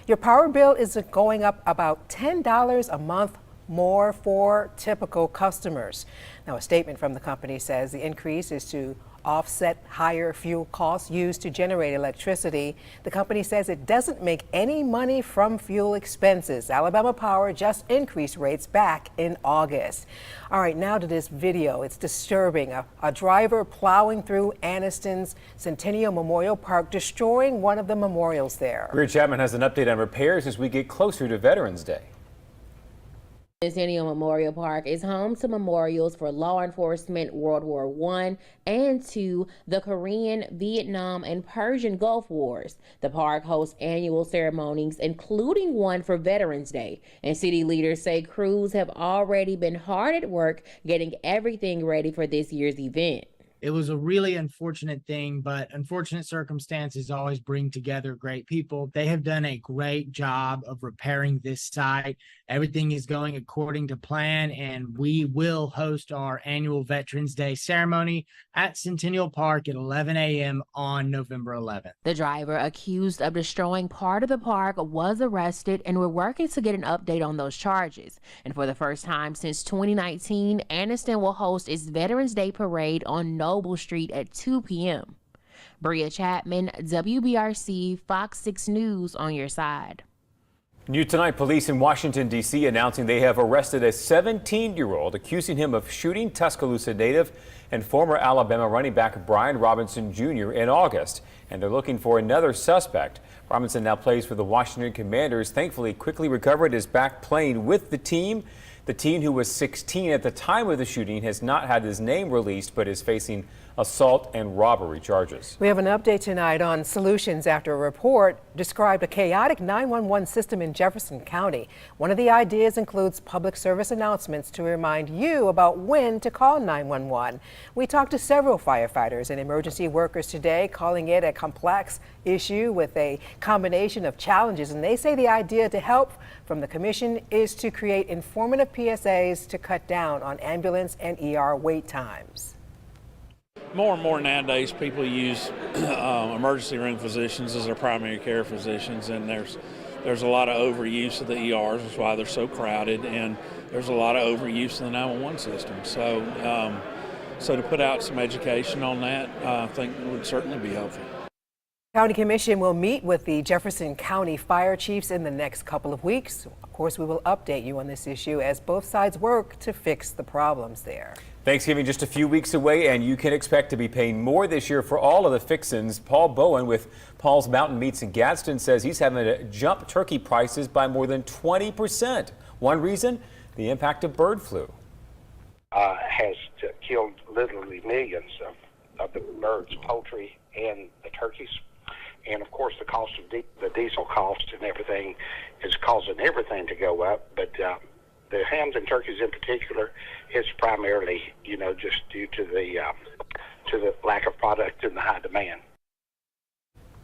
Your power bill is going up about $10 a month more for typical customers. Now, a statement from the company says the increase is to offset higher fuel costs used to generate electricity. The company says it doesn't make any money from fuel expenses. Alabama Power just increased rates back in August. All right, now to this video. It's disturbing. A driver plowing through Anniston's Centennial Memorial Park, destroying one of the memorials there. Greer Chapman has an update on repairs as we get closer to Veterans Day. Centennial Memorial Park is home to memorials for law enforcement, World War I and II, the Korean, Vietnam, and Persian Gulf Wars. The park hosts annual ceremonies, including one for Veterans Day, and city leaders say crews have already been hard at work getting everything ready for this year's event. It was a really unfortunate thing, but unfortunate circumstances always bring together great people. They have done a great job of repairing this site. Everything is going according to plan, and we will host our annual Veterans Day ceremony at Centennial Park at 11 a.m. on November 11th. The driver accused of destroying part of the park was arrested, and we're working to get an update on those charges. And for the first time since 2019, Anniston will host its Veterans Day parade on Noble Street at 2 p.m. Bria Chapman, WBRC, Fox 6 News on your side. New tonight, police in Washington, D.C. announcing they have arrested a 17-year-old accusing him of shooting Tuscaloosa native and former Alabama running back Brian Robinson Jr. in August. And they're looking for another suspect. Robinson now plays for the Washington Commanders. Thankfully, quickly recovered, is back playing with the team. The teen, who was 16 at the time of the shooting, has not had his name released, but is facing assault and robbery charges. We have an update tonight on solutions after a report described a chaotic 911 system in Jefferson County. One of the ideas includes public service announcements to remind you about when to call 911. We talked to several firefighters and emergency workers today, calling it a complex issue with a combination of challenges, and they say the idea to help from the commission is to create informative PSAs to cut down on ambulance and ER wait times. More and more nowadays, people use emergency room physicians as their primary care physicians, and there's a lot of overuse of the ERs. That's why they're so crowded, and there's a lot of overuse in the 911 system. So to put out some education on that, I think would certainly be helpful. County Commission will meet with the Jefferson County fire chiefs in the next couple of weeks. Of course, we will update you on this issue as both sides work to fix the problems there. Thanksgiving just a few weeks away, and you can expect to be paying more this year for all of the fixins. Paul Bowen with Paul's Mountain Meats in Gadsden says he's having to jump turkey prices by more than 20%. One reason, the impact of bird flu. Has killed literally millions of the birds, poultry, and the turkeys. And of course, the cost of the diesel cost and everything is causing everything to go up. But the hams and turkeys in particular is primarily, just due to the lack of product and the high demand.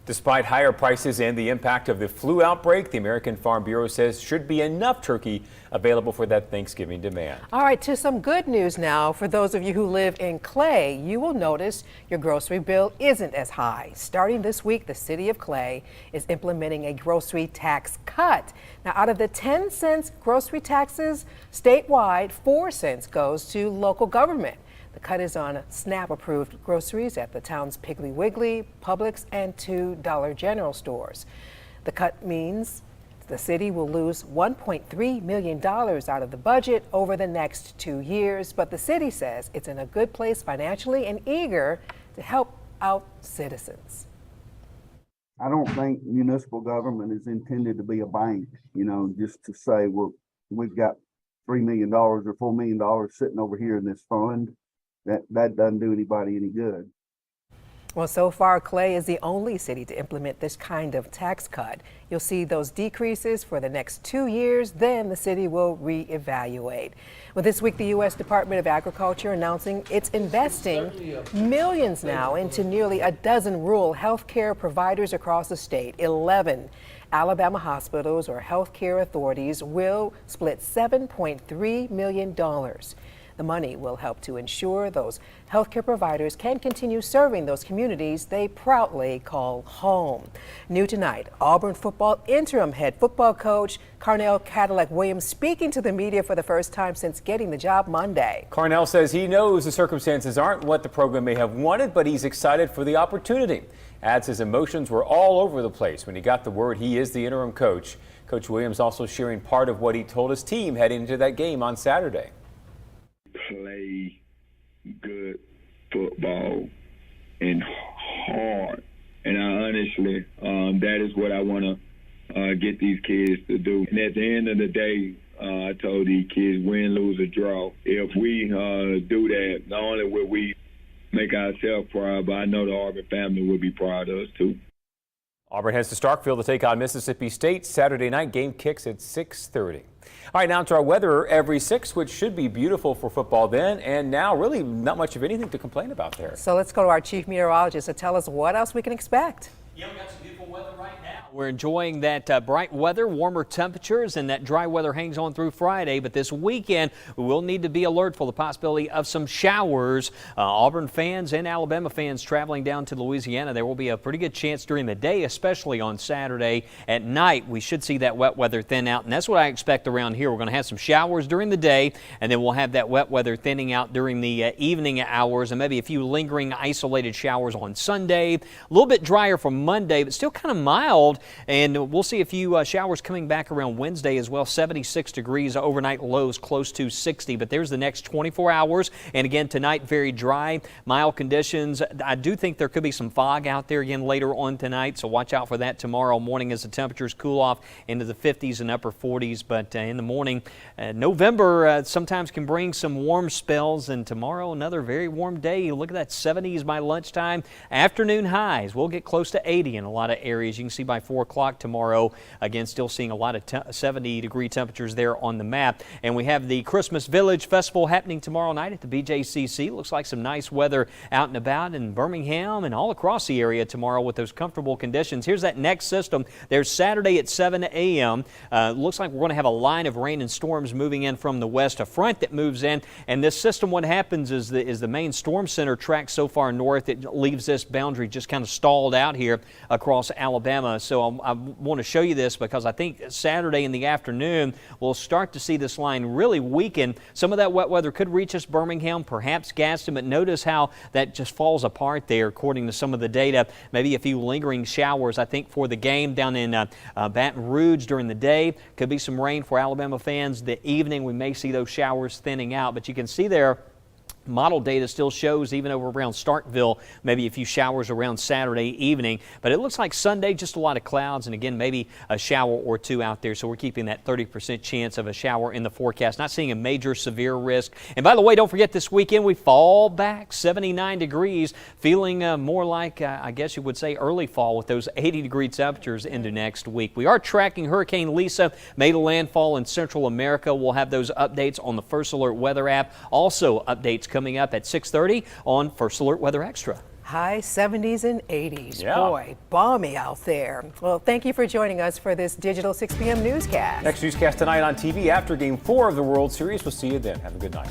Despite higher prices and the impact of the flu outbreak, the American Farm Bureau says should be enough turkey available for that Thanksgiving demand. All right, to some good news now. For those of you who live in Clay, you will notice your grocery bill isn't as high. Starting this week, the city of Clay is implementing a grocery tax cut. Now, out of the 10 cents grocery taxes statewide, 4 cents goes to local government. The cut is on SNAP-approved groceries at the town's Piggly Wiggly, Publix, and 2 Dollar General stores. The cut means the city will lose $1.3 million out of the budget over the next 2 years, but the city says it's in a good place financially and eager to help out citizens. I don't think municipal government is intended to be a bank, just to say, well, we've got $3 million or $4 million sitting over here in this fund. That doesn't do anybody any good. Well, so far, Clay is the only city to implement this kind of tax cut. You'll see those decreases for the next 2 years, then the city will reevaluate. Well, this week, the U.S. Department of Agriculture announcing it's investing millions now into nearly a dozen rural health care providers across the state. 11 Alabama hospitals or health care authorities will split $7.3 million. The money will help to ensure those healthcare providers can continue serving those communities they proudly call home. New tonight, Auburn Football interim head football coach Carnell Cadillac Williams speaking to the media for the first time since getting the job Monday. Carnell says he knows the circumstances aren't what the program may have wanted, but he's excited for the opportunity. Adds his emotions were all over the place when he got the word he is the interim coach. Coach Williams also sharing part of what he told his team heading into that game on Saturday. Play good football and hard. And I honestly, that is what I want to get these kids to do. And at the end of the day, I told these kids, win, lose, or draw. If we do that, not only will we make ourselves proud, but I know the Auburn family will be proud of us too. Auburn heads to Starkville to take on Mississippi State. Saturday night game kicks at 6:30. All right, now to our weather every 6, which should be beautiful for football then, and now really not much of anything to complain about there. So let's go to our chief meteorologist to tell us what else we can expect. Yeah, we got some beautiful weather right now. We're enjoying that bright weather, warmer temperatures, and that dry weather hangs on through Friday. But this weekend, we will need to be alert for the possibility of some showers. Auburn fans and Alabama fans traveling down to Louisiana, there will be a pretty good chance during the day, especially on Saturday. At night, we should see that wet weather thin out, and that's what I expect around here. We're going to have some showers during the day, and then we'll have that wet weather thinning out during the evening hours, and maybe a few lingering isolated showers on Sunday. A little bit drier for Monday, but still kind of mild. And we'll see a few showers coming back around Wednesday as well. 76 degrees, overnight lows close to 60. But there's the next 24 hours. And again, tonight, very dry, mild conditions. I do think there could be some fog out there again later on tonight. So watch out for that tomorrow morning as the temperatures cool off into the 50s and upper 40s. But in the morning, November sometimes can bring some warm spells. And tomorrow, another very warm day. Look at that 70s by lunchtime. Afternoon highs, we'll get close to 80 in a lot of areas. You can see by 4 o'clock tomorrow. Again, still seeing a lot of 70-degree temperatures there on the map. And we have the Christmas Village Festival happening tomorrow night at the BJCC. Looks like some nice weather out and about in Birmingham and all across the area tomorrow with those comfortable conditions. Here's that next system. There's Saturday at 7 a.m. Looks like we're going to have a line of rain and storms moving in from the west, a front that moves in. And this system, what happens is the main storm center tracks so far north, it leaves this boundary just kind of stalled out here across Alabama. So I want to show you this because I think Saturday in the afternoon we'll start to see this line really weaken. Some of that wet weather could reach us Birmingham, perhaps Gadsden, but notice how that just falls apart there according to some of the data. Maybe a few lingering showers, I think, for the game down in Baton Rouge during the day. Could be some rain for Alabama fans. The evening we may see those showers thinning out, but you can see there model data still shows even over around Starkville, maybe a few showers around Saturday evening. But it looks like Sunday, just a lot of clouds, and again, maybe a shower or two out there. So we're keeping that 30% chance of a shower in the forecast. Not seeing a major severe risk. And by the way, don't forget this weekend we fall back 79 degrees, feeling more like, I guess you would say, early fall with those 80-degree temperatures into next week. We are tracking Hurricane Lisa, made a landfall in Central America. We'll have those updates on the First Alert Weather app. Also, updates coming up at 6:30 on First Alert Weather Extra. High 70s and 80s. Yeah. Boy, balmy out there. Well, thank you for joining us for this digital 6 p.m. newscast. Next newscast tonight on TV after Game 4 of the World Series. We'll see you then. Have a good night.